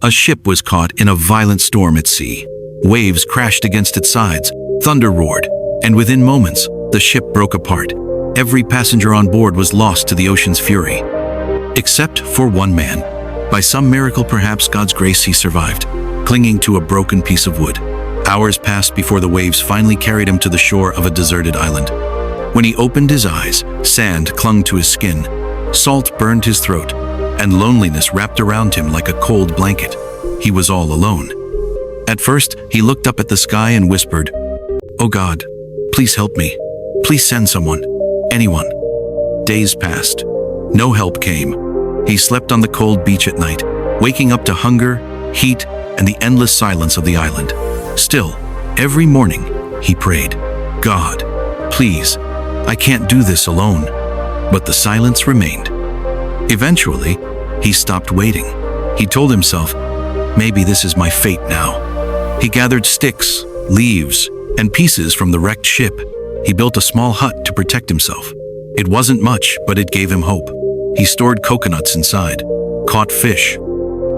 A ship was caught in a violent storm at sea. Waves crashed against its sides, thunder roared, and within moments, the ship broke apart. Every passenger on board was lost to the ocean's fury. Except for one man. By some miracle, perhaps God's grace, he survived, clinging to a broken piece of wood. Hours passed before the waves finally carried him to the shore of a deserted island. When he opened his eyes, sand clung to his skin, salt burned his throat, and loneliness wrapped around him like a cold blanket. He was all alone. At first, he looked up at the sky and whispered, "Oh God, please help me. Please send someone. Anyone." Days passed. No help came. He slept on the cold beach at night, waking up to hunger, heat, and the endless silence of the island. Still, every morning, he prayed, "God, please, I can't do this alone." But the silence remained. Eventually, he stopped waiting. He told himself, "Maybe this is my fate now." He gathered sticks, leaves, and pieces from the wrecked ship. He built a small hut to protect himself. It wasn't much, but it gave him hope. He stored coconuts inside, caught fish,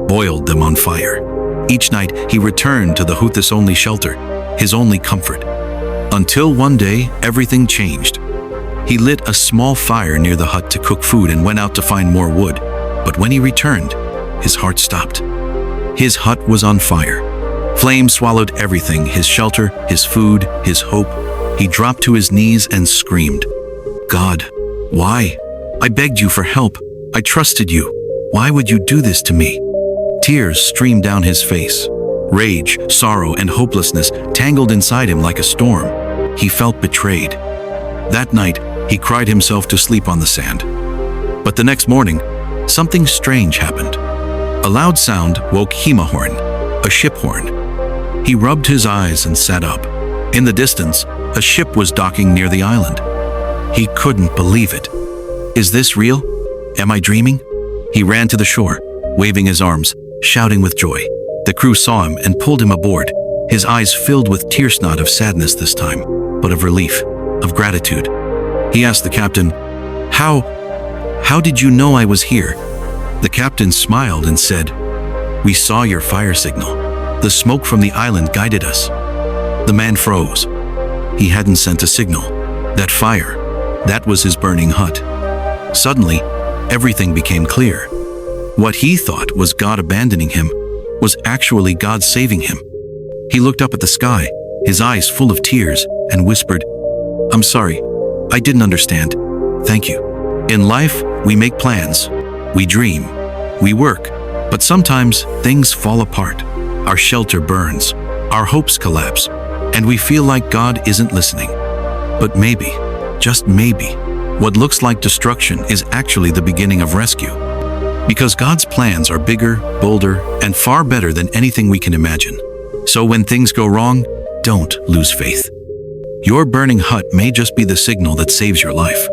boiled them on fire. Each night, he returned to the hut's only shelter, his only comfort. Until one day, everything changed. He lit a small fire near the hut to cook food and went out to find more wood. But when he returned, his heart stopped. His hut was on fire. Flames swallowed everything, his shelter, his food, his hope. He dropped to his knees and screamed, "God, why? I begged you for help. I trusted you. Why would you do this to me?" Tears streamed down his face. Rage, sorrow, and hopelessness tangled inside him like a storm. He felt betrayed. That night, he cried himself to sleep on the sand. But the next morning, something strange happened. A loud sound woke Horn, a ship horn. He rubbed his eyes and sat up. In the distance, a ship was docking near the island. He couldn't believe it. Is this real? Am I dreaming? He ran to the shore, waving his arms, shouting with joy. The crew saw him and pulled him aboard, his eyes filled with tears, not of sadness this time, but of relief, of gratitude. He asked the captain, How did you know I was here?" The captain smiled and said, "We saw your fire signal. The smoke from the island guided us." The man froze. He hadn't sent a signal. That fire, that was his burning hut. Suddenly, everything became clear. What he thought was God abandoning him was actually God saving him. He looked up at the sky, his eyes full of tears, and whispered, "I'm sorry. I didn't understand. Thank you." In life, we make plans, we dream, we work, but sometimes things fall apart. Our shelter burns, our hopes collapse, and we feel like God isn't listening. But maybe, just maybe, what looks like destruction is actually the beginning of rescue. Because God's plans are bigger, bolder, and far better than anything we can imagine. So when things go wrong, don't lose faith. Your burning hut may just be the signal that saves your life.